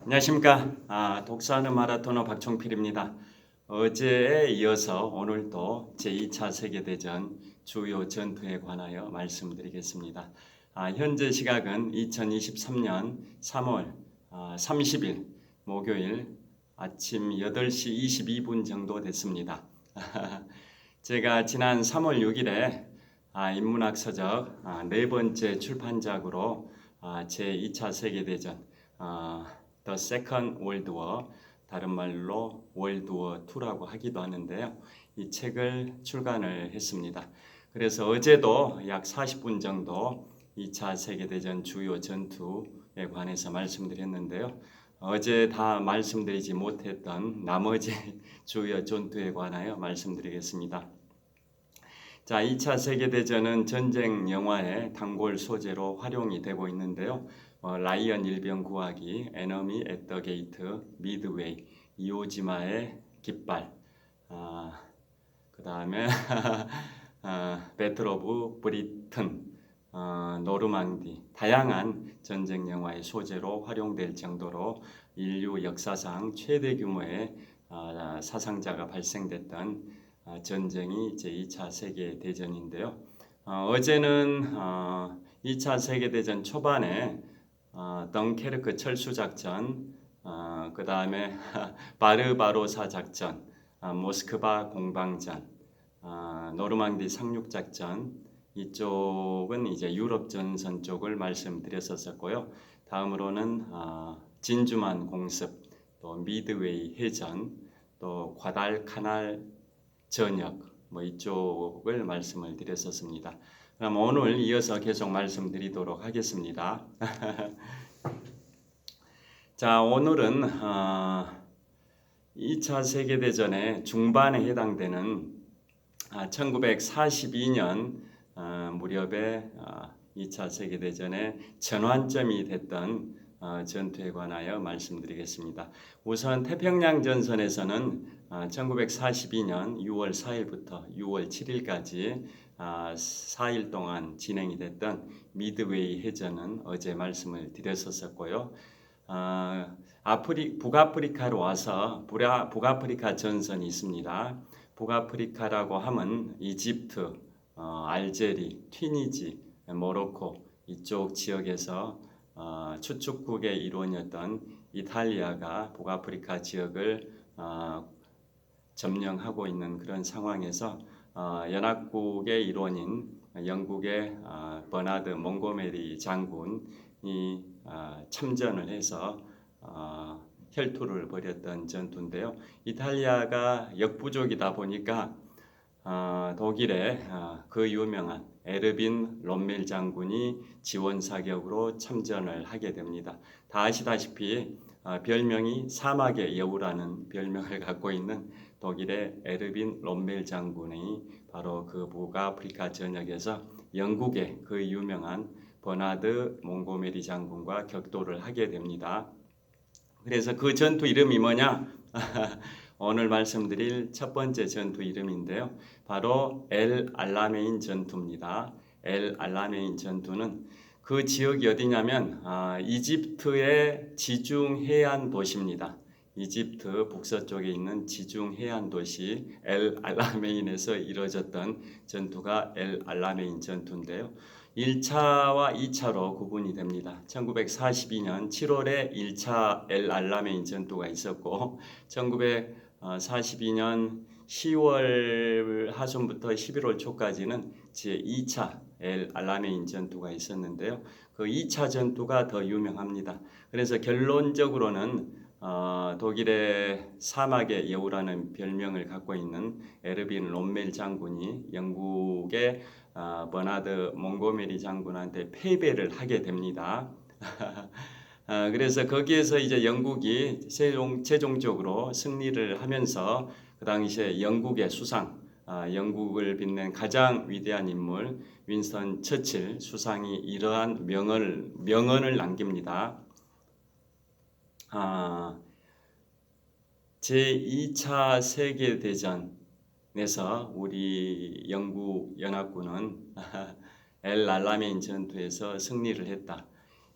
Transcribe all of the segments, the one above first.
안녕하십니까. 독서하는 마라토너 박종필입니다. 어제에 이어서 오늘도 제2차 세계대전 주요 전투에 관하여 말씀드리겠습니다. 현재 시각은 2023년 3월 30일 목요일 아침 8시 22분 정도 됐습니다. 제가 지난 3월 6일에 인문학 서적 네 번째 출판작으로 제2차 세계대전 The Second World War, 다른 말로 월드 워 2라고 하기도 하는데요. 이 책을 출간을 했습니다. 그래서 어제도 약 40분 정도 2차 세계대전 주요 전투에 관해서 말씀드렸는데요. 어제 다 말씀드리지 못했던 나머지 주요 전투에 관하여 말씀드리겠습니다. 자, 2차 세계대전은 전쟁 영화의 단골 소재로 활용이 되고 있는데요. 라이언 일병 구하기, 에너미 앳 더 게이트, 미드웨이, 이오지마의 깃발, 그 다음에 배틀 오브 브리튼, 노르망디, 다양한 전쟁 영화의 소재로 활용될 정도로 인류 역사상 최대 규모의 사상자가 발생됐던 전쟁이 제2차 세계대전인데요. 어제는 2차 세계대전 초반에 덩케르크 철수작전, 그 다음에 바르바로사 작전, 모스크바 공방전, 노르망디 상륙작전, 이쪽은 이제 유럽 전선 쪽을 말씀드렸었고요. 다음으로는 진주만 공습, 또 미드웨이 해전, 또 과달카날 전역, 이쪽을 말씀을 드렸었습니다. 그럼 오늘 이어서 계속 말씀드리도록 하겠습니다. 자, 오늘은 2차 세계대전의 중반에 해당되는 1942년 무렵에 2차 세계대전의 전환점이 됐던 전투에 관하여 말씀드리겠습니다. 우선 태평양 전선에서는 1942년 6월 4일부터 6월 7일까지 4일 동안 진행이 됐던 미드웨이 해전은 어제 말씀을 드렸었고요. 북아프리카로 와서 북아프리카 전선이 있습니다. 북아프리카라고 하면 이집트, 알제리, 튀니지, 모로코 이쪽 지역에서 추축국의 일원이었던 이탈리아가 북아프리카 지역을 점령하고 있는 그런 상황에서 연합국의 일원인 영국의 버나드 몽고메리 장군이 참전을 해서 혈투를 벌였던 전투인데요. 이탈리아가 역부족이다 보니까 독일의 그 유명한 에르빈 롬멜 장군이 지원 사격으로 참전을 하게 됩니다. 다 아시다시피 별명이 사막의 여우라는 별명을 갖고 있는 독일의 에르빈 롬멜 장군이 바로 그 북아프리카 전역에서 영국의 그 유명한 버나드 몽고메리 장군과 격돌을 하게 됩니다. 그래서 그 전투 이름이 뭐냐? 오늘 말씀드릴 첫 번째 전투 이름인데요. 바로 엘 알라메인 전투입니다. 엘 알라메인 전투는 그 지역이 어디냐면 이집트의 지중 해안 도시입니다. 이집트 북서쪽에 있는 지중 해안 도시 엘 알라메인에서 이루어졌던 전투가 엘 알라메인 전투인데요. 1차와 2차로 구분이 됩니다. 1942년 7월에 1차 엘 알라메인 전투가 있었고 1942년 10월 하순부터 11월 초까지는 제2차 엘 알라메인 전투가 있었는데요. 그 2차 전투가 더 유명합니다. 그래서 결론적으로는 독일의 사막의 여우라는 별명을 갖고 있는 에르빈 롬멜 장군이 영국의 버나드 몽고메리 장군한테 패배를 하게 됩니다. 그래서 거기에서 이제 영국이 최종적으로 승리를 하면서 그 당시에 영국의 수상, 영국을 빛낸 가장 위대한 인물 윈스턴 처칠 수상이 이러한 명언을 남깁니다. 제2차 세계대전에서 우리 영국 연합군은 엘 알라메인 전투에서 승리를 했다.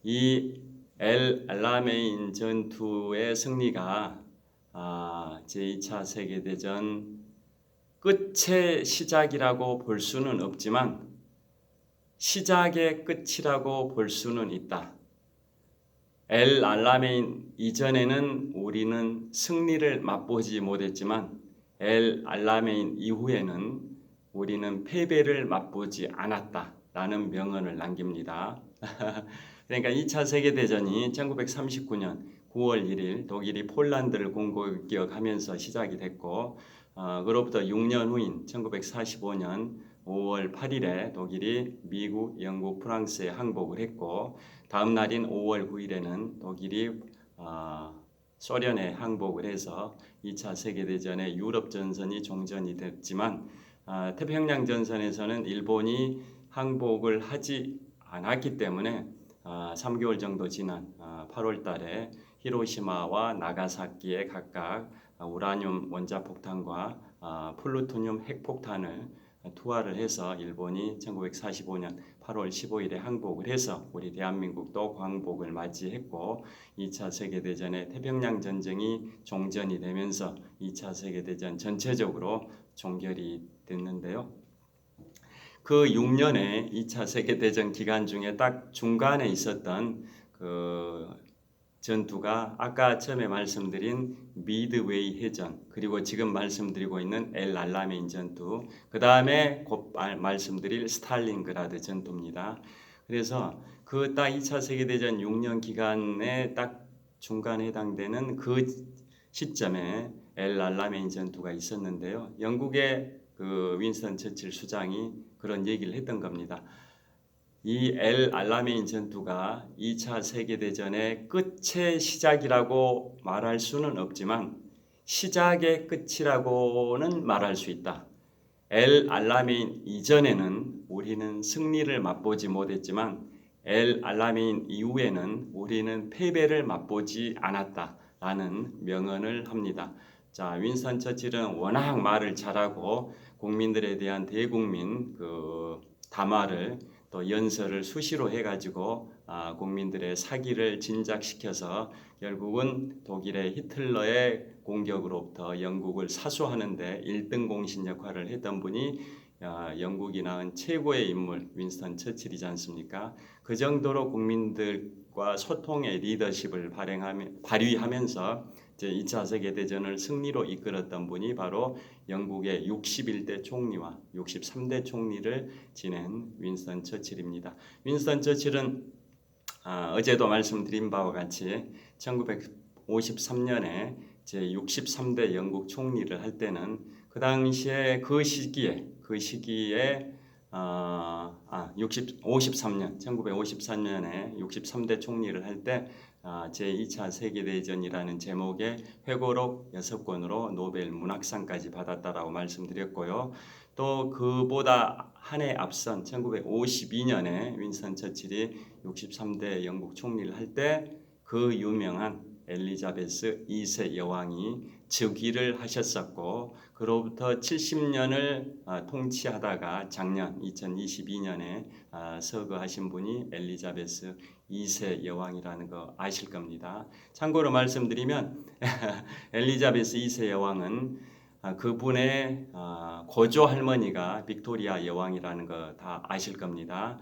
이 엘 알라메인 전투의 승리가 제2차 세계대전 끝의 시작이라고 볼 수는 없지만 시작의 끝이라고 볼 수는 있다. 엘 알라메인 이전에는 우리는 승리를 맛보지 못했지만 엘 알라메인 이후에는 우리는 패배를 맛보지 않았다라는 명언을 남깁니다. 그러니까 2차 세계대전이 1939년 9월 1일 독일이 폴란드를 공격하면서 시작이 됐고 그로부터 6년 후인 1945년 5월 8일에 독일이 미국, 영국, 프랑스에 항복을 했고 다음 날인 5월 9일에는 독일이 소련에 항복을 해서 2차 세계대전의 유럽 전선이 종전이 됐지만 태평양 전선에서는 일본이 항복을 하지 않았기 때문에 3개월 정도 지난 8월 달에 히로시마와 나가사키에 각각 우라늄 원자폭탄과 플루토늄 핵폭탄을 투하를 해서 일본이 1945년 8월 15일에 항복을 해서 우리 대한민국도 광복을 맞이했고 2차 세계대전의 태평양 전쟁이 종전이 되면서 2차 세계대전 전체적으로 종결이 됐는데요. 그 6년의 2차 세계대전 기간 중에 딱 중간에 있었던 그 전투가 아까 처음에 말씀드린 미드웨이 해전 그리고 지금 말씀드리고 있는 엘 알라메인 전투 그 다음에 곧 말씀드릴 스탈린그라드 전투입니다. 그래서 그 딱 2차 세계대전 6년 기간에 딱 중간에 해당되는 그 시점에 엘 알라메인 전투가 있었는데요. 영국의 그 윈스턴 처칠 수장이 그런 얘기를 했던 겁니다. 이 엘 알라메인 전투가 2차 세계대전의 끝의 시작이라고 말할 수는 없지만 시작의 끝이라고는 말할 수 있다. 엘 알라메인 이전에는 우리는 승리를 맛보지 못했지만 엘 알라메인 이후에는 우리는 패배를 맛보지 않았다라는 명언을 합니다. 자, 윈스턴 처칠은 워낙 말을 잘하고 국민들에 대한 대국민 그 담화를 또 연설을 수시로 해가지고 국민들의 사기를 진작시켜서 결국은 독일의 히틀러의 공격으로부터 영국을 사수하는데 1등 공신 역할을 했던 분이 영국이 낳은 최고의 인물 윈스턴 처칠이지 않습니까? 그 정도로 국민들과 소통의 리더십을 발휘하면서 제2차 세계대전을 승리로 이끌었던 분이 바로 영국의 61대 총리와 63대 총리를 지낸 윈스턴 처칠입니다. 윈스턴 처칠은 어제도 말씀드린 바와 같이 1953년에 제63대 영국 총리를 할 때는 그 당시에 그 시기에 1953년에 63대 총리를 할 때 제2차 세계대전이라는 제목의 회고록 6권으로 노벨 문학상까지 받았다라고 말씀드렸고요. 또 그보다 한 해 앞선 1952년에 윈스턴 처칠이 63대 영국 총리를 할 때 그 유명한 엘리자베스 2세 여왕이 즉위를 하셨었고 그로부터 70년을 통치하다가 작년 2022년에 서거하신 분이 엘리자베스 2세 여왕이라는 거 아실 겁니다. 참고로 말씀드리면 엘리자베스 2세 여왕은 그분의 고조 할머니가 빅토리아 여왕이라는 거 다 아실 겁니다.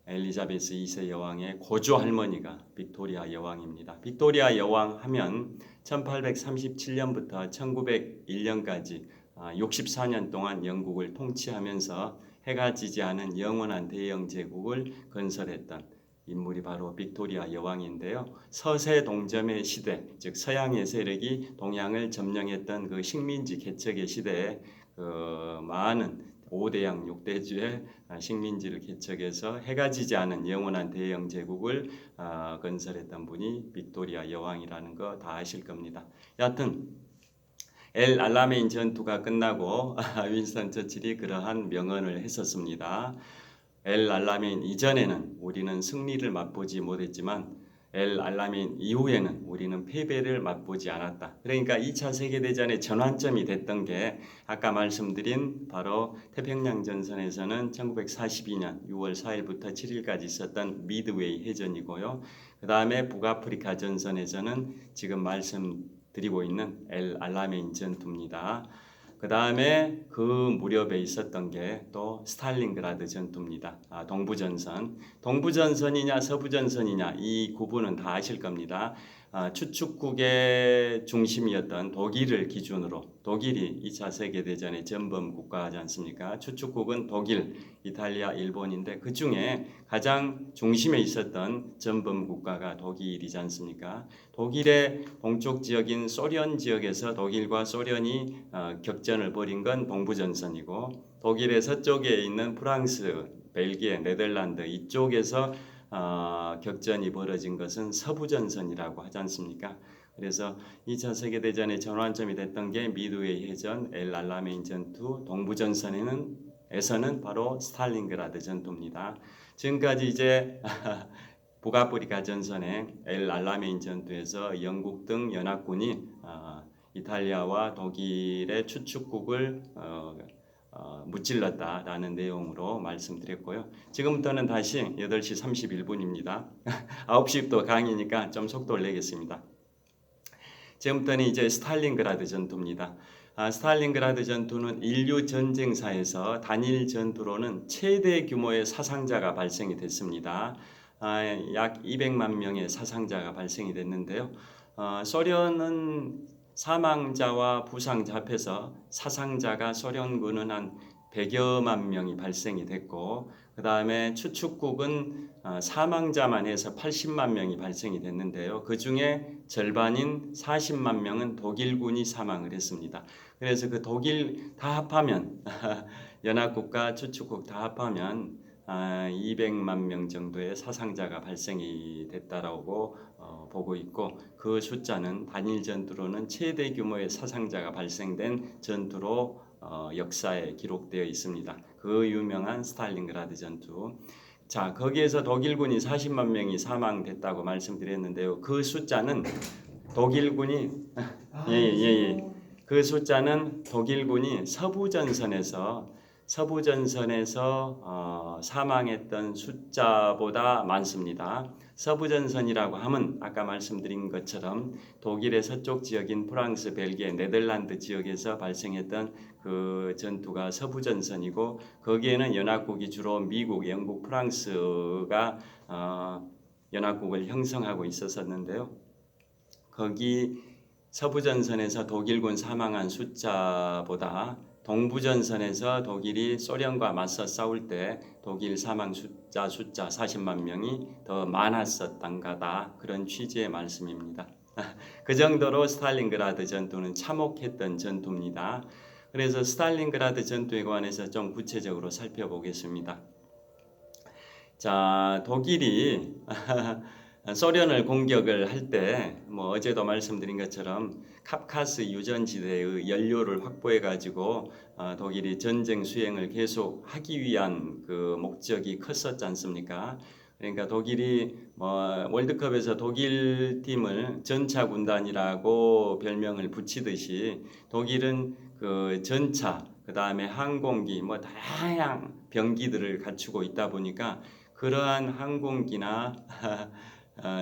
엘리자베스 2세 여왕의 고조 할머니가 빅토리아 여왕입니다. 빅토리아 여왕 하면 1837년부터 1901년까지 64년 동안 영국을 통치하면서 해가 지지 않은 영원한 대영 제국을 건설했던 인물이 바로 빅토리아 여왕인데요. 서세 동점의 시대, 즉 서양의 세력이 동양을 점령했던 그 식민지 개척의 시대에 많은 5대양 6대주의 식민지를 개척해서 해가 지지 않은 영원한 대영 제국을 건설했던 분이 빅토리아 여왕이라는 거 다 아실 겁니다. 여하튼 엘 알라메인 전투가 끝나고 윈스턴 처칠이 그러한 명언을 했었습니다. 엘 알라메인 이전에는 우리는 승리를 맛보지 못했지만 엘 알라메인 이후에는 우리는 패배를 맛보지 않았다. 그러니까 2차 세계대전의 전환점이 됐던 게 아까 말씀드린 바로 태평양 전선에서는 1942년 6월 4일부터 7일까지 있었던 미드웨이 해전이고요. 그 다음에 북아프리카 전선에서는 지금 말씀드리고 있는 엘 알라메인 전투입니다. 그 다음에 그 무렵에 있었던 게 또 스탈린그라드 전투입니다. 동부전선. 동부전선이냐 서부전선이냐 이 구분은 다 아실 겁니다. 추축국의 중심이었던 독일을 기준으로 독일이 2차 세계대전의 전범 국가하지 않습니까? 추축국은 독일, 이탈리아, 일본인데 그 중에 가장 중심에 있었던 전범 국가가 독일이지 않습니까? 독일의 동쪽 지역인 소련 지역에서 독일과 소련이 격전을 벌인 건 동부전선이고 독일의 서쪽에 있는 프랑스, 벨기에, 네덜란드 이쪽에서 격전이 벌어진 것은 서부전선이라고 하지 않습니까? 그래서 2차 세계대전의 전환점이 됐던 게 미드웨이 해전, 엘 알라메인 전투, 동부전선에서는 바로 스탈린그라드 전투입니다. 지금까지 이제 북아프리카 전선의 엘 알라메인 전투에서 영국 등 연합군이 이탈리아와 독일의 추축국을 무찔렀다라는 내용으로 말씀드렸고요. 지금부터는 다시 8시 31분입니다. 9시부터 강의니까 좀 속도를 내겠습니다. 지금부터는 이제 스탈린그라드 전투입니다. 스탈린그라드 전투는 인류 전쟁사에서 단일 전투로는 최대 규모의 사상자가 발생이 됐습니다. 약 200만 명의 사상자가 발생이 됐는데요. 소련은 사망자와 부상자 합해서 사상자가 소련군은 한 100여만 명이 발생이 됐고 그 다음에 추축국은 사망자만 해서 80만 명이 발생이 됐는데요. 그 중에 절반인 40만 명은 독일군이 사망을 했습니다. 그래서 그 독일 다 합하면 연합국과 추축국 다 합하면 200만 명 정도의 사상자가 발생이 됐다라고 보고 있고 그 숫자는 단일 전투로는 최대 규모의 사상자가 발생된 전투로 역사에 기록되어 있습니다. 그 유명한 스탈린그라드 전투. 자, 거기에서 독일군이 40만 명이 사망됐다고 말씀드렸는데요. 그 숫자는 독일군이 그 숫자는 독일군이 서부전선에서 사망했던 숫자보다 많습니다. 서부전선이라고 하면 아까 말씀드린 것처럼 독일의 서쪽 지역인 프랑스, 벨기에, 네덜란드 지역에서 발생했던 그 전투가 서부전선이고 거기에는 연합국이 주로 미국, 영국, 프랑스가 연합국을 형성하고 있었는데요. 거기 서부전선에서 독일군 사망한 숫자보다 동부전선에서 독일이 소련과 맞서 싸울 때 독일 사망 숫자 40만 명이 더 많았었던가다 그런 취지의 말씀입니다. 그 정도로 스탈린그라드 전투는 참혹했던 전투입니다. 그래서 스탈린그라드 전투에 관해서 좀 구체적으로 살펴보겠습니다. 자, 독일이 소련을 공격을 할 때 어제도 말씀드린 것처럼 카프카스 유전지대의 연료를 확보해 가지고 독일이 전쟁 수행을 계속 하기 위한 그 목적이 컸었지 않습니까? 그러니까 독일이 월드컵에서 독일 팀을 전차 군단이라고 별명을 붙이듯이 독일은 그 전차 그다음에 항공기 다양한 병기들을 갖추고 있다 보니까 그러한 항공기나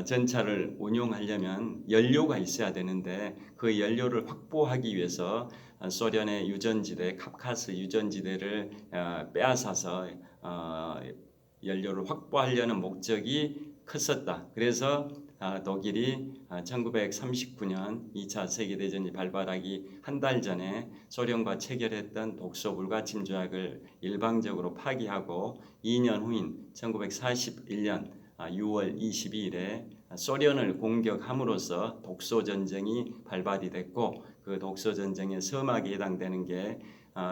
전차를 운용하려면 연료가 있어야 되는데 그 연료를 확보하기 위해서 소련의 유전지대 카프카스 유전지대를 빼앗아서 연료를 확보하려는 목적이 컸었다. 그래서 독일이 1939년 2차 세계대전이 발발하기 한 달 전에 소련과 체결했던 독소 불가침 조약을 일방적으로 파기하고 2년 후인 1941년 6월 22일에 소련을 공격함으로써 독소 전쟁이 발발이 됐고 그 독소 전쟁의 서막에 해당되는 게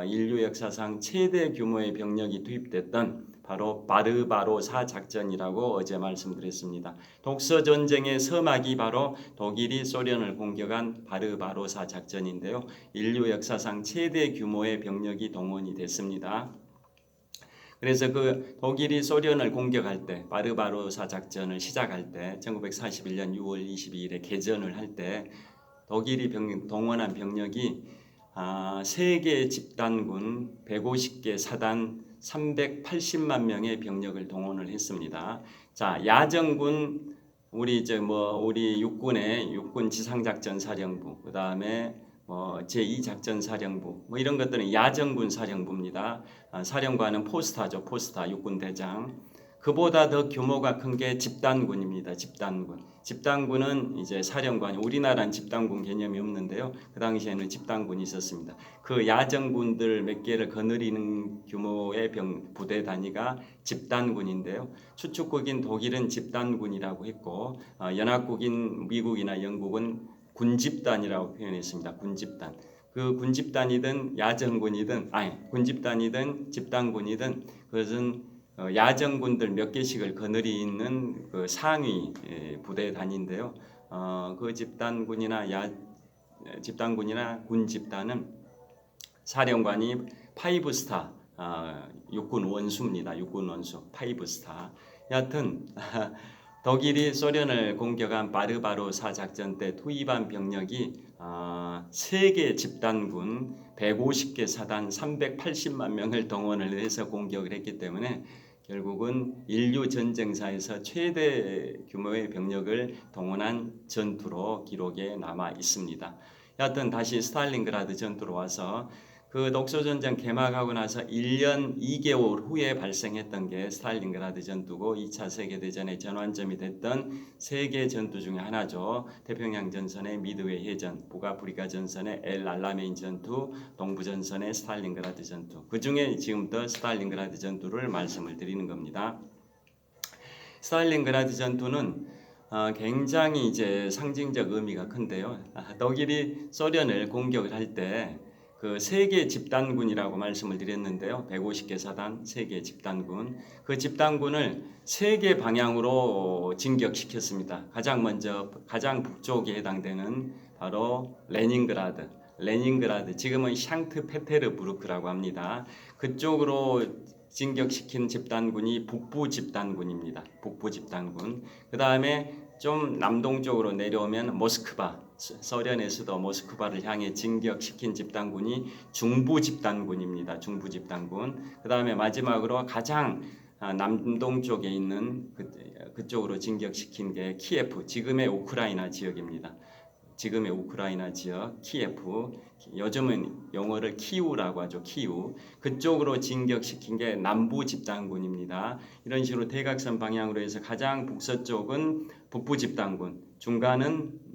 인류 역사상 최대 규모의 병력이 투입됐던 바로 바르바로사 작전이라고 어제 말씀드렸습니다. 독소 전쟁의 서막이 바로 독일이 소련을 공격한 바르바로사 작전인데요. 인류 역사상 최대 규모의 병력이 동원이 됐습니다. 그래서 그 독일이 소련을 공격할 때 바르바로사 작전을 시작할 때 1941년 6월 22일에 개전을 할 때 독일이 동원한 병력이 세계 집단군 150개 사단 380만 명의 병력을 동원을 했습니다. 자, 야전군 우리 육군의 육군 지상작전 사령부, 그다음에 제2작전사령부 이런 것들은 야전군 사령부입니다. 사령관은 포스타죠. 포스타 육군 대장. 그보다 더 규모가 큰 게 집단군입니다. 집단군. 집단군은 이제 사령관이 우리나라는 집단군 개념이 없는데요. 그 당시에는 집단군이 있었습니다. 그 야전군들 몇 개를 거느리는 규모의 부대 단위가 집단군인데요. 추축국인 독일은 집단군이라고 했고 연합국인 미국이나 영국은 군집단이라고 표현했습니다. 군집단. 그 군집단이든 야전군이든 군집단이든 집단군이든 그것은 야전군들 몇 개씩을 거느리는 그 상위 부대 단위인데요. 그 집단군이나 군집단은 사령관이 파이브스타 육군 원수입니다. 육군 원수 파이브스타. 여하튼 독일이 소련을 공격한 바르바로사 작전 때 투입한 병력이 세계 집단군 150개 사단 380만 명을 동원을 해서 공격을 했기 때문에 결국은 인류 전쟁사에서 최대 규모의 병력을 동원한 전투로 기록에 남아 있습니다. 여하튼 다시 스탈린그라드 전투로 와서 그 독소전쟁 개막하고 나서 1년 2개월 후에 발생했던 게 스탈린그라드 전투고 2차 세계대전의 전환점이 됐던 세계 전투 중에 하나죠. 태평양 전선의 미드웨이 해전, 북아프리카 전선의 엘 알라메인 전투, 동부전선의 스탈린그라드 전투. 그 중에 지금부터 스탈린그라드 전투를 말씀을 드리는 겁니다. 스탈린그라드 전투는 굉장히 이제 상징적 의미가 큰데요. 독일이 소련을 공격을 할 때 그 세계 집단군이라고 말씀을 드렸는데요. 150개 사단, 세계 집단군. 그 집단군을 세 개 방향으로 진격시켰습니다. 가장 먼저 가장 북쪽에 해당되는 바로 레닌그라드, 지금은 샹트페테르부르크라고 합니다. 그쪽으로 진격시킨 집단군이 북부 집단군입니다. 북부 집단군. 그 다음에 좀 남동쪽으로 내려오면 모스크바, 소련의 수도 모스크바를 향해 진격시킨 집단군이 중부 집단군입니다. 중부 집단군. 그 다음에 마지막으로 가장 남동쪽에 있는 그쪽으로 진격시킨 게 키예프, 지금의 우크라이나 지역입니다. 지금의 우크라이나 지역 키예프, 요즘은 영어를 키우라고 하죠. 키우. 그쪽으로 진격시킨 게 남부 집단군입니다. 이런 식으로 대각선 방향으로 해서 가장 북서쪽은 북부 집단군, 중간은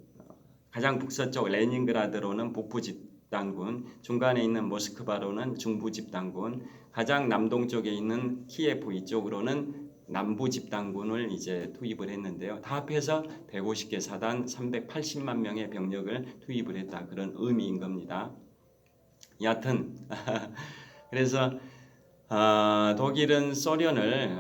가장 북서쪽 레닌그라드로는 북부 집단군, 중간에 있는 모스크바로는 중부 집단군, 가장 남동쪽에 있는 키예프 이쪽으로는 남부 집단군을 이제 투입을 했는데요. 다 합해서 150개 사단 380만 명의 병력을 투입을 했다. 그런 의미인 겁니다. 여하튼 그래서 독일은 소련을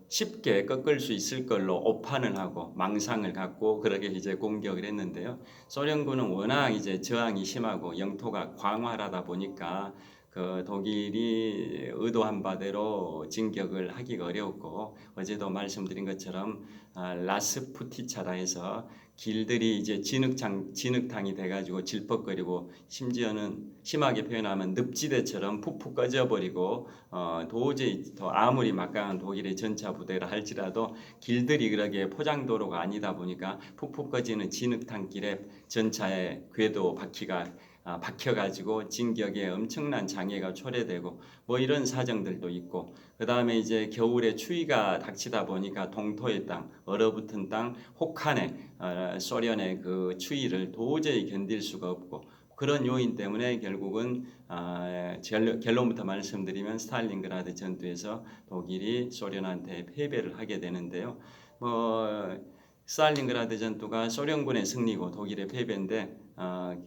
쉽게 꺾을 수 있을 걸로 오판을 하고 망상을 갖고 그렇게 이제 공격을 했는데요. 소련군은 워낙 이제 저항이 심하고 영토가 광활하다 보니까 그 독일이 의도한 바대로 진격을 하기가 어려웠고, 어제도 말씀드린 것처럼 라스푸티차라 해서 길들이 이제 진흙탕이 돼가지고 질퍽거리고, 심지어는 심하게 표현하면 늪지대처럼 푹푹 꺼져버리고, 도저히 더 아무리 막강한 독일의 전차 부대라 할지라도 길들이 그렇게 포장도로가 아니다 보니까 푹푹 꺼지는 진흙탕 길에 전차의 궤도 바퀴가 박혀가지고 진격에 엄청난 장애가 초래되고 이런 사정들도 있고, 그 다음에 이제 겨울에 추위가 닥치다 보니까 동토의 땅, 얼어붙은 땅, 혹한에 소련의 그 추위를 도저히 견딜 수가 없고, 그런 요인 때문에 결국은 결론부터 말씀드리면 스탈린그라드 전투에서 독일이 소련한테 패배를 하게 되는데요. 스탈린그라드 전투가 소련군의 승리고 독일의 패배인데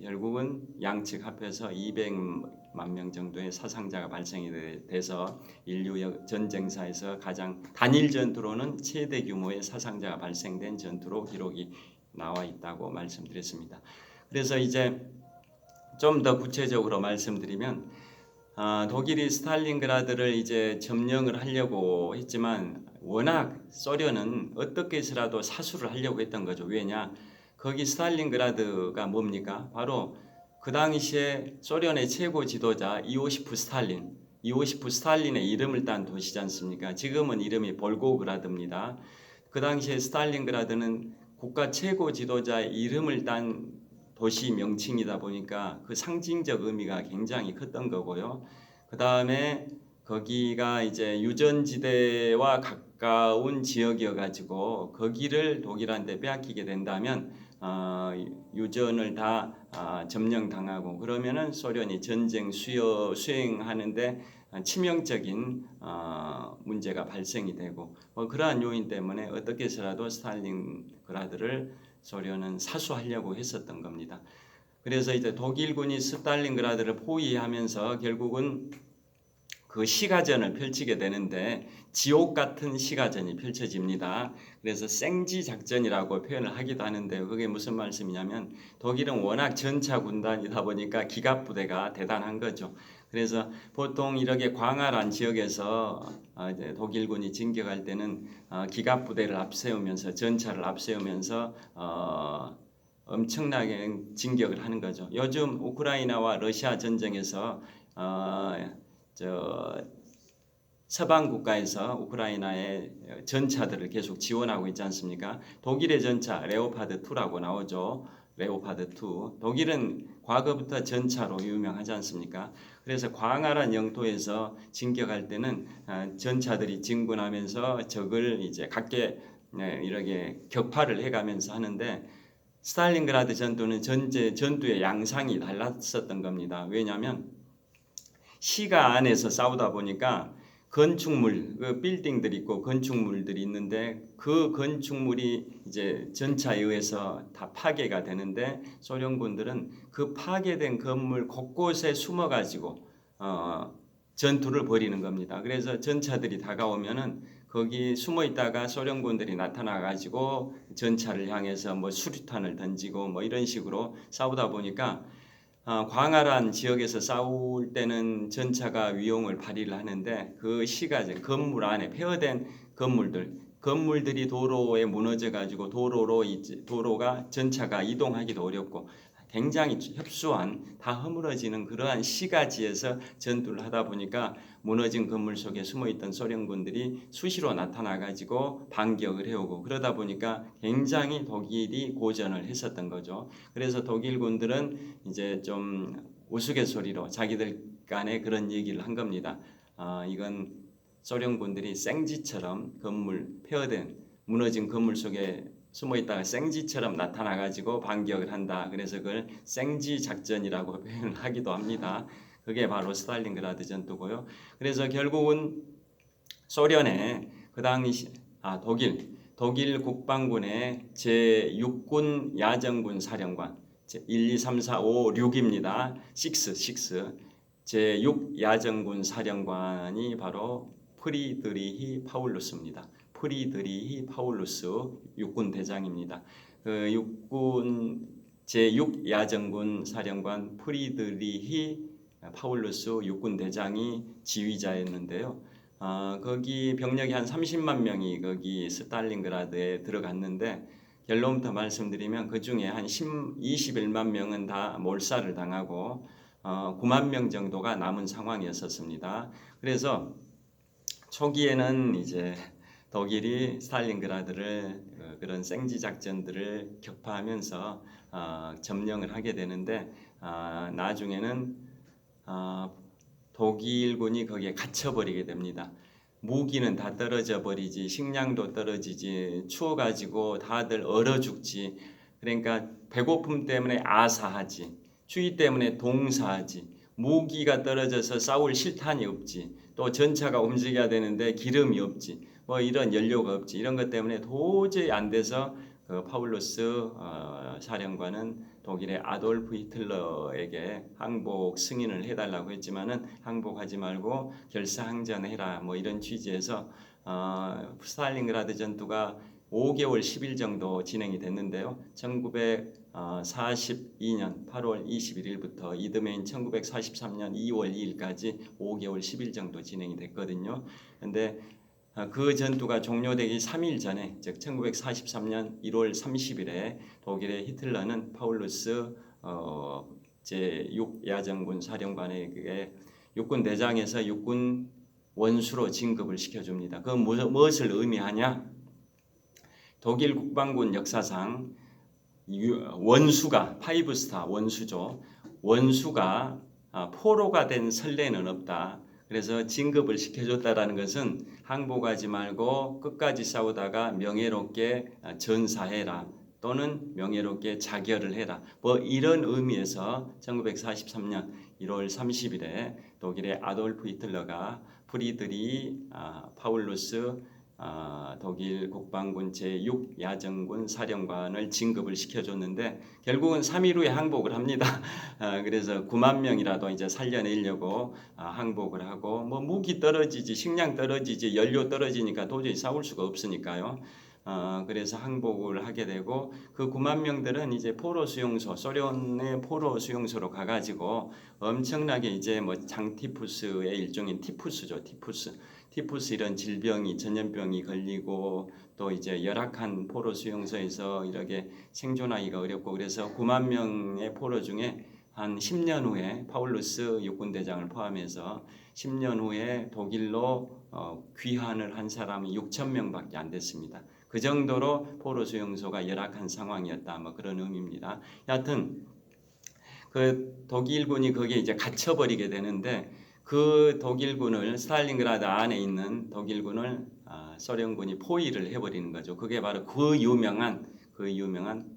결국은 양측 합해서 200만 명 정도의 사상자가 발생이 돼서 인류 전쟁사에서 가장 단일 전투로는 최대 규모의 사상자가 발생된 전투로 기록이 나와 있다고 말씀드렸습니다. 그래서 이제 좀 더 구체적으로 말씀드리면 독일이 스탈린그라드를 이제 점령을 하려고 했지만 워낙 소련은 어떻게 해서라도 사수를 하려고 했던 거죠. 왜냐? 거기 스탈린그라드가 뭡니까? 바로 그 당시에 소련의 최고 지도자 이오시프 스탈린, 이오시프 스탈린의 이름을 딴 도시지 않습니까? 지금은 이름이 볼고그라드입니다. 그 당시에 스탈린그라드는 국가 최고 지도자의 이름을 딴 도시 명칭이다 보니까 그 상징적 의미가 굉장히 컸던 거고요. 그 다음에 거기가 이제 유전지대와 가까운 지역이어 가지고 거기를 독일한테 빼앗기게 된다면 유전을 다 점령당하고 그러면은 소련이 전쟁 수행하는데 치명적인 문제가 발생이 되고 그러한 요인 때문에 어떻게 해서라도 스탈린그라드를 소련은 사수하려고 했었던 겁니다. 그래서 이제 독일군이 스탈린그라드를 포위하면서 결국은 그 시가전을 펼치게 되는데 지옥 같은 시가전이 펼쳐집니다. 그래서 생지 작전이라고 표현을 하기도 하는데요. 그게 무슨 말씀이냐면 독일은 워낙 전차 군단이다 보니까 기갑 부대가 대단한 거죠. 그래서 보통 이렇게 광활한 지역에서 이제 독일군이 진격할 때는 기갑 부대를 앞세우면서 전차를 앞세우면서 엄청나게 진격을 하는 거죠. 요즘 우크라이나와 러시아 전쟁에서 서방 국가에서 우크라이나의 전차들을 계속 지원하고 있지 않습니까? 독일의 전차 레오파드 2라고 나오죠. 레오파드 2. 독일은 과거부터 전차로 유명하지 않습니까? 그래서 광활한 영토에서 진격할 때는 전차들이 진군하면서 적을 이제 각계 이렇게 격파를 해가면서 하는데 스탈린그라드 전투는 전투의 양상이 달랐었던 겁니다. 왜냐하면 시가 안에서 싸우다 보니까 건축물, 그 빌딩들이 있고 건축물들이 있는데 그 건축물이 이제 전차에 의해서 다 파괴가 되는데 소련군들은 그 파괴된 건물 곳곳에 숨어가지고 전투를 벌이는 겁니다. 그래서 전차들이 다가오면은 거기 숨어 있다가 소련군들이 나타나가지고 전차를 향해서 뭐 수류탄을 던지고 뭐 이런 식으로 싸우다 보니까 광활한 지역에서 싸울 때는 전차가 위용을 발휘를 하는데 그 시가전 건물 안에 폐허된 건물들이 도로에 무너져 가지고 도로가 전차가 이동하기도 어렵고 굉장히 협소한 다 허물어지는 그러한 시가지에서 전투를 하다 보니까 무너진 건물 속에 숨어있던 소련군들이 수시로 나타나 가지고 반격을 해오고 그러다 보니까 굉장히 독일이 고전을 했었던 거죠. 그래서 독일군들은 이제 좀 우스갯소리로 자기들 간에 그런 얘기를 한 겁니다. 이건 소련군들이 생쥐처럼 폐허된 무너진 건물 속에 숨어 있다가 생쥐처럼 나타나 가지고 반격을 한다. 그래서 그걸 생쥐 작전이라고 표현을 하기도 합니다. 그게 바로 스탈린그라드 전투고요. 그래서 결국은 소련의 그 당시 독일 국방군의 제6군 야전군 사령관 1, 2, 3, 4, 5, 6입니다. 6 제6 야전군 사령관이 바로 프리드리히 파울루스입니다. 프리드리히 파울루스 육군 대장입니다. 그 육군 제6 야전군 사령관 프리드리히 파울루스 육군 대장이 지휘자였는데요. 거기 병력이 한 30만 명이 거기 스탈린그라드에 들어갔는데 결론부터 말씀드리면 그 중에 한 21만 명은 다 몰살을 당하고 9만 명 정도가 남은 상황이었습니다. 그래서 초기에는 이제 독일이 스탈린그라드를 그런 생지 작전들을 격파하면서 점령을 하게 되는데 나중에는 독일군이 거기에 갇혀버리게 됩니다. 무기는 다 떨어져 버리지, 식량도 떨어지지, 추워가지고 다들 얼어 죽지. 그러니까 배고픔 때문에 아사하지, 추위 때문에 동사하지, 무기가 떨어져서 싸울 실탄이 없지, 또 전차가 움직여야 되는데 기름이 없지, 뭐 이런 연료가 없지, 이런 것 때문에 도저히 안 돼서 그 파울루스 사령관은 독일의 아돌프 히틀러에게 항복 승인을 해달라고 했지만은 항복하지 말고 결사항전해라 뭐 이런 취지에서 스탈린그라드 전투가 5개월 10일 정도 진행이 됐는데요. 1942년 8월 21일부터 이듬해인 1943년 2월 2일까지 5개월 10일 정도 진행이 됐거든요. 근데 그 전투가 종료되기 3일 전에, 즉 1943년 1월 30일에 독일의 히틀러는 파울루스 제6야전군 사령관에게 육군 대장에서 육군 원수로 진급을 시켜줍니다. 그 무엇을 의미하냐? 독일 국방군 역사상 원수가, 파이브스타 원수죠. 원수가 포로가 된 선례는 없다. 그래서 진급을 시켜줬다라는 것은 항복하지 말고 끝까지 싸우다가 명예롭게 전사해라, 또는 명예롭게 자결을 해라, 뭐 이런 의미에서 1943년 1월 30일에 독일의 아돌프 히틀러가 프리드리 파울루스 독일 국방군 제6야전군 사령관을 진급을 시켜줬는데 결국은 3일 후에 항복을 합니다. 그래서 9만 명이라도 이제 살려내려고 항복을 하고, 뭐 무기 떨어지지, 식량 떨어지지, 연료 떨어지니까 도저히 싸울 수가 없으니까요. 그래서 항복을 하게 되고, 그 9만 명들은 이제 포로 수용소, 소련의 포로 수용소로 가가지고 엄청나게 이제 뭐 장티푸스의 일종인 티푸스죠, 티푸스 이런 질병이, 전염병이 걸리고, 또 이제 열악한 포로 수용소에서 이렇게 생존하기가 어렵고, 그래서 9만 명의 포로 중에 한 10년 후에 파울루스 육군대장을 포함해서 10년 후에 독일로 귀환을 한 사람이 6천 명밖에 안 됐습니다. 그 정도로 포로 수용소가 열악한 상황이었다, 뭐 그런 의미입니다. 여하튼 그 독일군이 거기에 이제 갇혀버리게 되는데, 그 독일군을, 스탈린그라드 안에 있는 독일군을 소련군이 포위를 해버리는 거죠. 그게 바로 그 유명한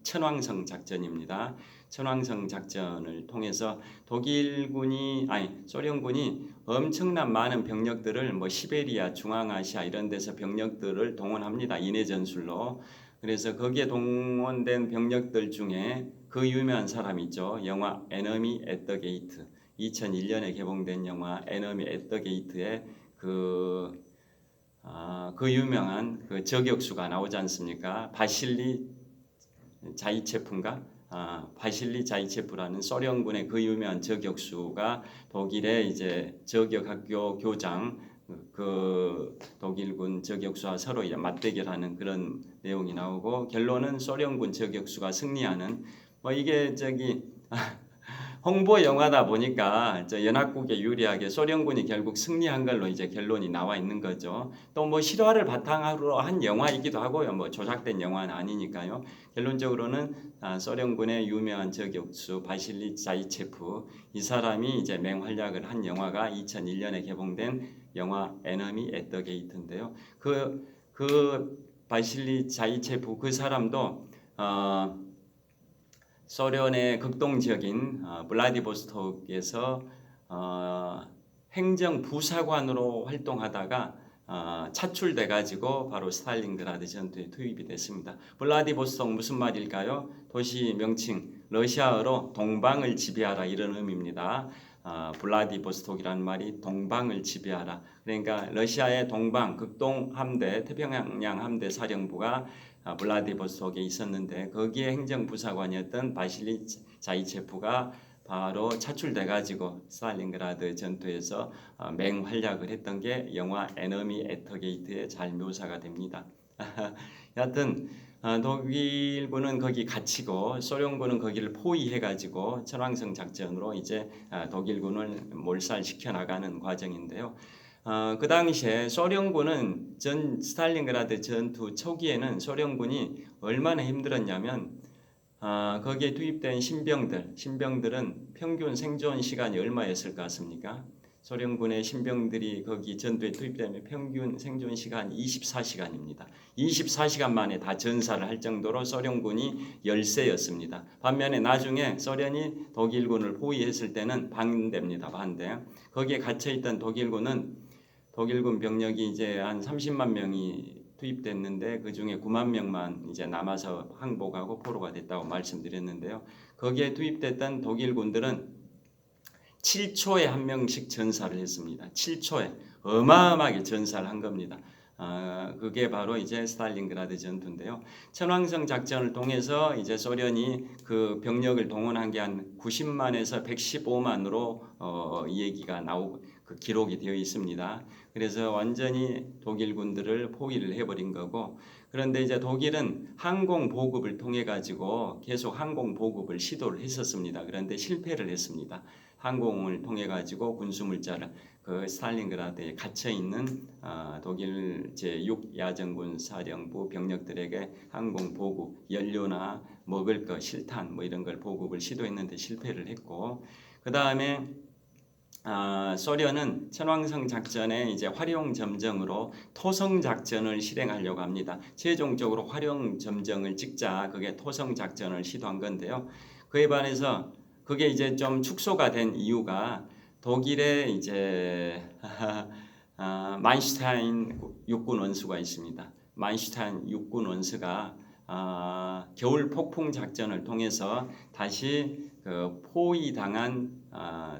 천왕성 작전입니다. 천왕성 작전을 통해서 소련군이 엄청난 많은 병력들을 뭐 시베리아, 중앙아시아 이런 데서 병력들을 동원합니다. 인해 전술로. 그래서 거기에 동원된 병력들 중에 그 유명한 사람이 있죠. 영화 에너미 앳 더 게이트, 2001년에 개봉된 영화 에너미 앳 더 게이트에 그 유명한 그 저격수가 나오지 않습니까? 바실리 자이체프라는 소련군의 그 유명한 저격수가 독일의 이제 저격학교 교장, 그 독일군 저격수와 서로 이제 맞대결하는 그런 내용이 나오고, 결론은 소련군 저격수가 승리하는, 뭐 이게 홍보 영화다 보니까 연합국에 유리하게 소련군이 결국 승리한 걸로 이제 결론이 나와 있는 거죠. 또 뭐 실화를 바탕으로 한 영화이기도 하고요. 뭐 조작된 영화는 아니니까요. 결론적으로는 소련군의 유명한 저격수 바실리 자이체프, 이 사람이 이제 맹활약을 한 영화가 2001년에 개봉된 영화 에너미 앳 더 게이트인데요. 그 바실리 자이체프 그 사람도 소련의 극동 지역인 블라디보스톡에서 행정부사관으로 활동하다가 차출돼 가지고 바로 스탈린그라드 전투에 투입이 됐습니다. 블라디보스톡 무슨 말일까요? 도시 명칭 러시아어로 동방을 지배하라 이런 의미입니다. 블라디보스톡이라는 말이 동방을 지배하라. 그러니까 러시아의 동방 극동 함대, 태평양 함대 사령부가 블라디보스톡에 있었는데, 거기에 행정부사관이었던 바실리 자이체프가 바로 차출돼 가지고 스탈린그라드 전투에서 맹활약을 했던 게 영화 에너미 앳 더 게이트에 잘 묘사가 됩니다. 여하튼 독일군은 거기 갇히고 소련군은 거기를 포위해 가지고 천왕성 작전으로 이제 독일군을 몰살시켜 나가는 과정인데요. 그 당시에 소련군은 스탈린그라드 전투 초기에는 소련군이 얼마나 힘들었냐면, 거기에 투입된 신병들은 평균 생존 시간이 얼마였을 것 같습니까? 소련군의 신병들이 거기 전투에 투입되면 평균 생존 시간이 24시간입니다. 24시간 만에 다 전사를 할 정도로 소련군이 열세였습니다. 반면에 나중에 소련이 독일군을 포위했을 때는 반대입니다. 반대. 거기에 갇혀있던 독일군 병력이 이제 한 30만 명이 투입됐는데, 그 중에 9만 명만 이제 남아서 항복하고 포로가 됐다고 말씀드렸는데요. 거기에 투입됐던 독일군들은 7초에 한 명씩 전사를 했습니다. 7초에 어마어마하게 전사를 한 겁니다. 그게 바로 이제 스탈린그라드 전투인데요. 천왕성 작전을 통해서 이제 소련이 그 병력을 동원한 게 한 90만에서 115만으로 이 얘기가 나오고 그 기록이 되어 있습니다. 그래서 완전히 독일 군들을 포위를 해버린 거고, 그런데 이제 독일은 항공 보급을 통해 가지고 계속 항공 보급을 시도를 했었습니다. 그런데 실패를 했습니다. 항공을 통해 가지고 군수 물자를 그 스탈린그라드에 갇혀 있는 독일 제6야전군 사령부 병력들에게 항공 보급, 연료나 먹을 것, 실탄 뭐 이런 걸 보급을 시도했는데 실패를 했고, 그 다음에 소련은 천왕성 작전에 이제 활용 점정으로 토성 작전을 실행하려고 합니다. 최종적으로 활용 점정을 찍자 그게 토성 작전을 시도한 건데요. 그에 반해서 그게 이제 좀 축소가 된 이유가 독일의 이제 만슈타인 육군 원수가 있습니다. 만슈타인 육군 원수가 겨울 폭풍 작전을 통해서 다시 그 포위당한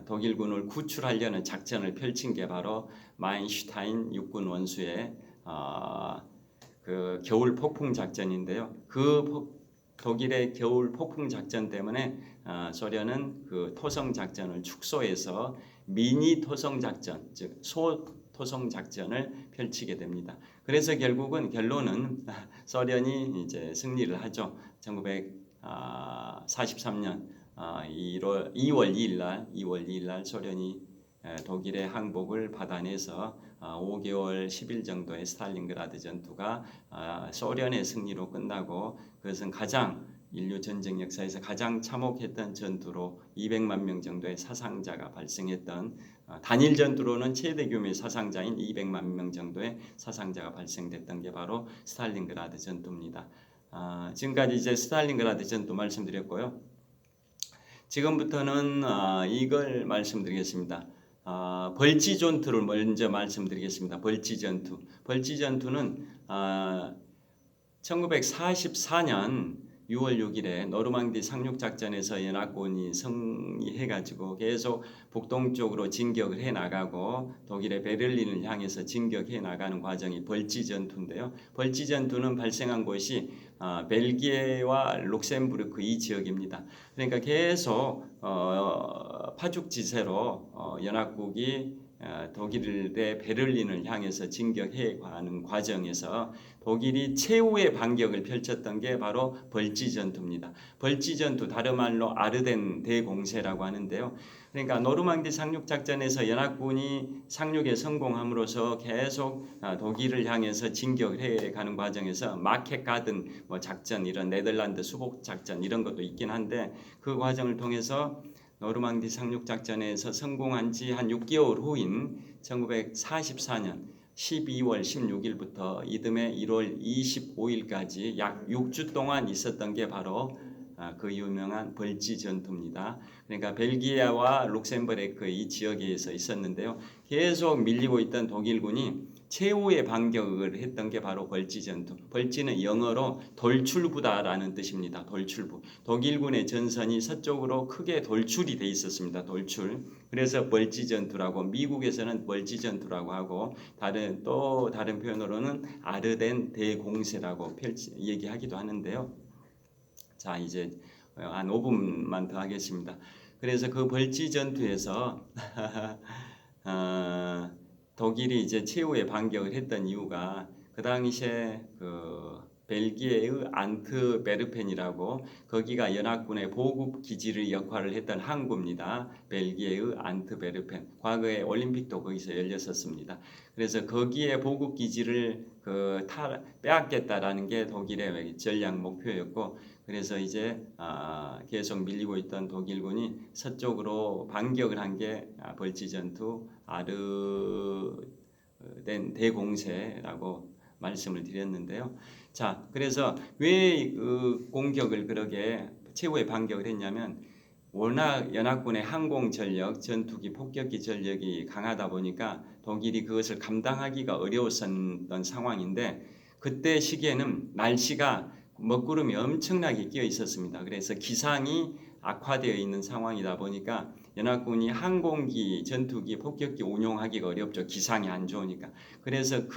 독일군을 구출하려는 작전을 펼친 게 바로 만슈타인 육군 원수의 그 겨울 폭풍 작전인데요. 독일의 겨울 폭풍 작전 때문에 소련은 그 토성 작전을 축소해서 미니 토성 작전, 즉 소토성 작전을 펼치게 됩니다. 그래서 결론은 소련이 이제 승리를 하죠. 1943년 2월 2일 날 소련이 독일의 항복을 받아내서 5개월 10일 정도의 스탈린그라드 전투가 소련의 승리로 끝나고, 그것은 가장 인류 전쟁 역사에서 가장 참혹했던 전투로 200만 명 정도의 사상자가 발생했던, 단일 전투로는 최대 규모의 사상자인 200만 명 정도의 사상자가 발생됐던 게 바로 스탈린그라드 전투입니다. 지금까지 이제 스탈린그라드 전투 말씀드렸고요. 지금부터는 이걸 말씀드리겠습니다. 벌지 전투를 먼저 말씀드리겠습니다. 벌지 전투. 벌지 전투는 1944년 6월 6일에 노르망디 상륙작전에서 연합군이 승리해가지고 계속 북동쪽으로 진격을 해나가고 독일의 베를린을 향해서 진격해 나가는 과정이 벌지 전투인데요. 벌지 전투는 발생한 곳이 벨기에와 룩셈부르크 이 지역입니다. 그러니까 계속 파죽지세로 연합국이 독일의 베를린을 향해서 진격해 가는 과정에서 독일이 최후의 반격을 펼쳤던 게 바로 벌지 전투입니다. 벌지 전투, 다른 말로 아르덴 대공세라고 하는데요. 그러니까 노르망디 상륙 작전에서 연합군이 상륙에 성공함으로써 계속 독일을 향해서 진격을 해 가는 과정에서 마켓 가든 뭐 작전, 이런 네덜란드 수복 작전 이런 것도 있긴 한데, 그 과정을 통해서 노르망디 상륙 작전에서 성공한 지 한 6개월 후인 1944년 12월 16일부터 이듬해 1월 25일까지 약 6주 동안 있었던 게 바로 그 유명한 벌지 전투입니다. 그러니까 벨기에와 룩셈부르크 이 지역에서 있었는데요. 계속 밀리고 있던 독일군이 최후의 반격을 했던 게 바로 벌지 전투. 벌지는 영어로 돌출부다라는 뜻입니다. 돌출부. 독일군의 전선이 서쪽으로 크게 돌출이 돼 있었습니다. 돌출. 그래서 벌지 전투라고, 미국에서는 벌지 전투라고 하고, 다른 표현으로는 아르덴 대공세라고 얘기하기도 하는데요. 자, 이제 한 5분만 더 하겠습니다. 그래서 그 벌지 전투에서 독일이 이제 최후의 반격을 했던 이유가, 그 당시에 그 벨기에의 안트베르펜이라고, 거기가 연합군의 보급 기지를 역할을 했던 항구입니다. 벨기에의 안트베르펜. 과거에 올림픽도 거기서 열렸었습니다. 그래서 거기에 보급 기지를 빼앗겠다라는 게 독일의 전략 목표였고, 그래서 이제 계속 밀리고 있던 독일군이 서쪽으로 반격을 한 게 벌지 전투, 아르덴 대공세라고 말씀을 드렸는데요. 자, 그래서 왜 그 공격을 그렇게 최후의 반격을 했냐면, 워낙 연합군의 항공 전력, 전투기, 폭격기 전력이 강하다 보니까 독일이 그것을 감당하기가 어려웠던 상황인데, 그때 시기에는 날씨가 먹구름이 엄청나게 끼어 있었습니다. 그래서 기상이 악화되어 있는 상황이다 보니까 연합군이 항공기, 전투기, 폭격기 운용하기가 어렵죠. 기상이 안 좋으니까. 그래서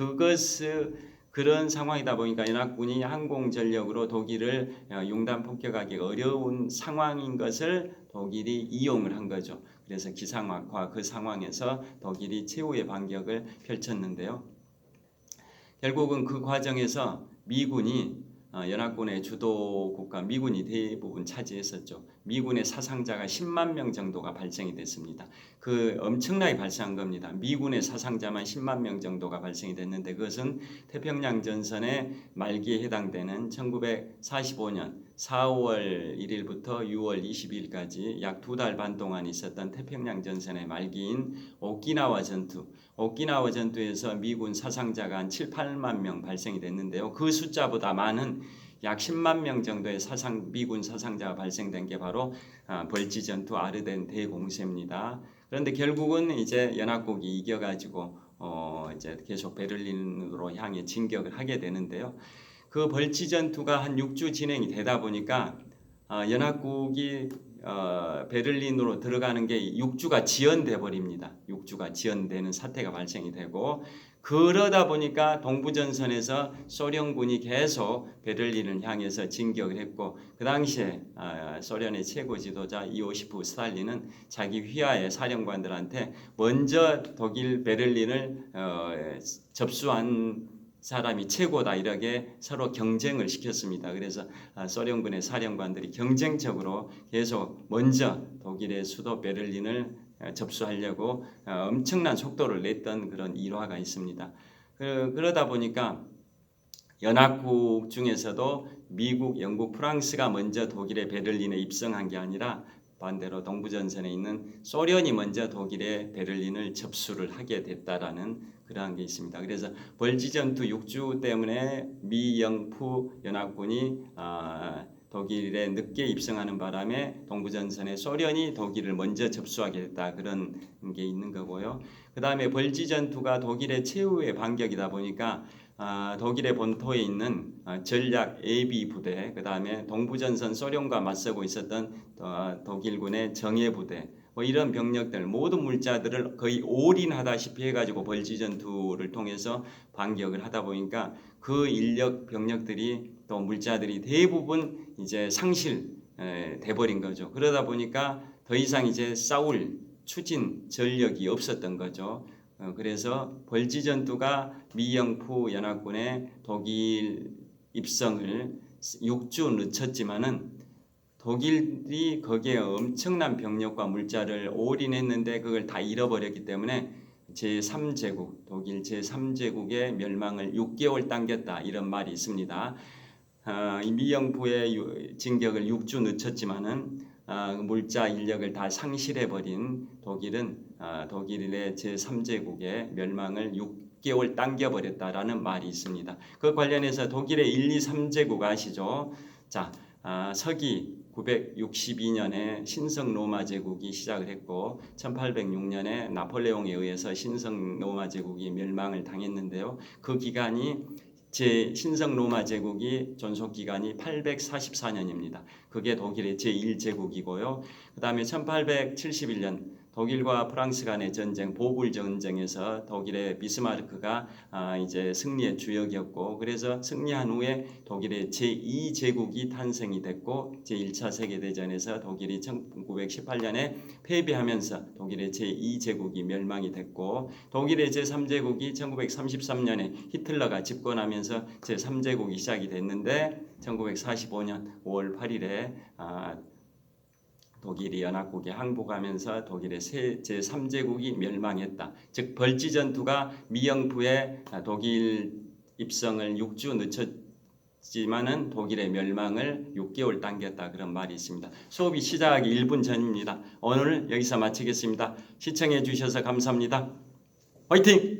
그런 상황이다 보니까 연합군이 항공 전력으로 독일을 융단 폭격하기 어려운 상황인 것을 독일이 이용을 한 거죠. 그래서 기상 악화 그 상황에서 독일이 최후의 반격을 펼쳤는데요. 결국은 그 과정에서 미군이 연합군의 주도 국가 미군이 대부분 차지했었죠. 미군의 사상자가 10만 명 정도가 발생이 됐습니다. 그 엄청나게 발생한 겁니다. 미군의 사상자만 10만 명 정도가 발생이 됐는데 그것은 태평양 전선의 말기에 해당되는 1945년 4월 1일부터 6월 20일까지 약 2달 반 동안 있었던 태평양 전선의 말기인 오키나와 전투에서 미군 사상자가 한 7, 8만 명 발생이 됐는데요. 그 숫자보다 많은 약 10만 명 정도의 미군 사상자가 발생된 게 바로 벌지 전투 아르덴 대공세입니다. 그런데 결국은 이제 연합국이 이겨가지고 이제 계속 베를린으로 향해 진격을 하게 되는데요. 그 벌지 전투가 한 6주 진행이 되다 보니까 연합국이 베를린으로 들어가는 게 6주가 지연돼 버립니다. 6주가 지연되는 사태가 발생이 되고 그러다 보니까 동부전선에서 소련군이 계속 베를린을 향해서 진격을 했고 그 당시에 소련의 최고 지도자 이오시프 스탈린은 자기 휘하의 사령관들한테 먼저 독일 베를린을 접수한 사람이 최고다 이렇게 서로 경쟁을 시켰습니다. 그래서 소련군의 사령관들이 경쟁적으로 계속 먼저 독일의 수도 베를린을 접수하려고 엄청난 속도를 냈던 그런 일화가 있습니다. 그러다 보니까 연합국 중에서도 미국, 영국, 프랑스가 먼저 독일의 베를린에 입성한 게 아니라 반대로 동부전선에 있는 소련이 먼저 독일의 베를린을 접수를 하게 됐다라는 그러한 게 있습니다. 그래서 벌지전투 6주 때문에 미, 영, 푸 연합군이 독일에 늦게 입성하는 바람에 동부전선에 소련이 독일을 먼저 접수하게 됐다 그런 게 있는 거고요. 그 다음에 벌지전투가 독일의 최후의 반격이다 보니까 독일의 본토에 있는 전략 AB 부대, 그 다음에 동부전선 소련과 맞서고 있었던 독일군의 정예 부대, 이런 병력들 모든 물자들을 거의 올인하다시피 해가지고 벌지전투를 통해서 반격을 하다 보니까 그 인력 병력들이 또 물자들이 대부분 이제 상실돼 버린 거죠. 그러다 보니까 더 이상 이제 싸울 추진 전력이 없었던 거죠. 그래서 벌지전투가 미영푸 연합군의 독일 입성을 6주 늦췄지만은 독일이 거기에 엄청난 병력과 물자를 올인했는데 그걸 다 잃어버렸기 때문에 제3제국 독일 제3제국의 멸망을 6개월 당겼다 이런 말이 있습니다. 미영부의 진격을 6주 늦췄지만은 물자 인력을 다 상실해버린 독일은 독일의 제3제국의 멸망을 6개월 당겨버렸다라는 말이 있습니다. 그 관련해서 독일의 1, 2, 3제국 아시죠? 자, 서기 962년에 신성 로마 제국이 시작을 했고 1806년에 나폴레옹에 의해서 신성 로마 제국이 멸망을 당했는데요. 그 기간이 신성 로마 제국이 존속 기간이 844년입니다. 그게 독일의 제1제국이고요. 그 다음에 1871년 독일과 프랑스 간의 전쟁, 보불 전쟁에서 독일의 비스마르크가 이제 승리의 주역이었고, 그래서 승리한 후에 독일의 제2제국이 탄생이 됐고, 제1차 세계대전에서 독일이 1918년에 패배하면서 독일의 제2제국이 멸망이 됐고, 독일의 제3제국이 1933년에 히틀러가 집권하면서 제3제국이 시작이 됐는데 1945년 5월 8일에 독일이 연합국에 항복하면서 독일의 제3제국이 멸망했다. 즉 벌지전투가 미영부의 독일 입성을 6주 늦췄지만은 독일의 멸망을 6개월 당겼다 그런 말이 있습니다. 수업이 시작하기 1분 전입니다. 오늘 여기서 마치겠습니다. 시청해 주셔서 감사합니다. 화이팅!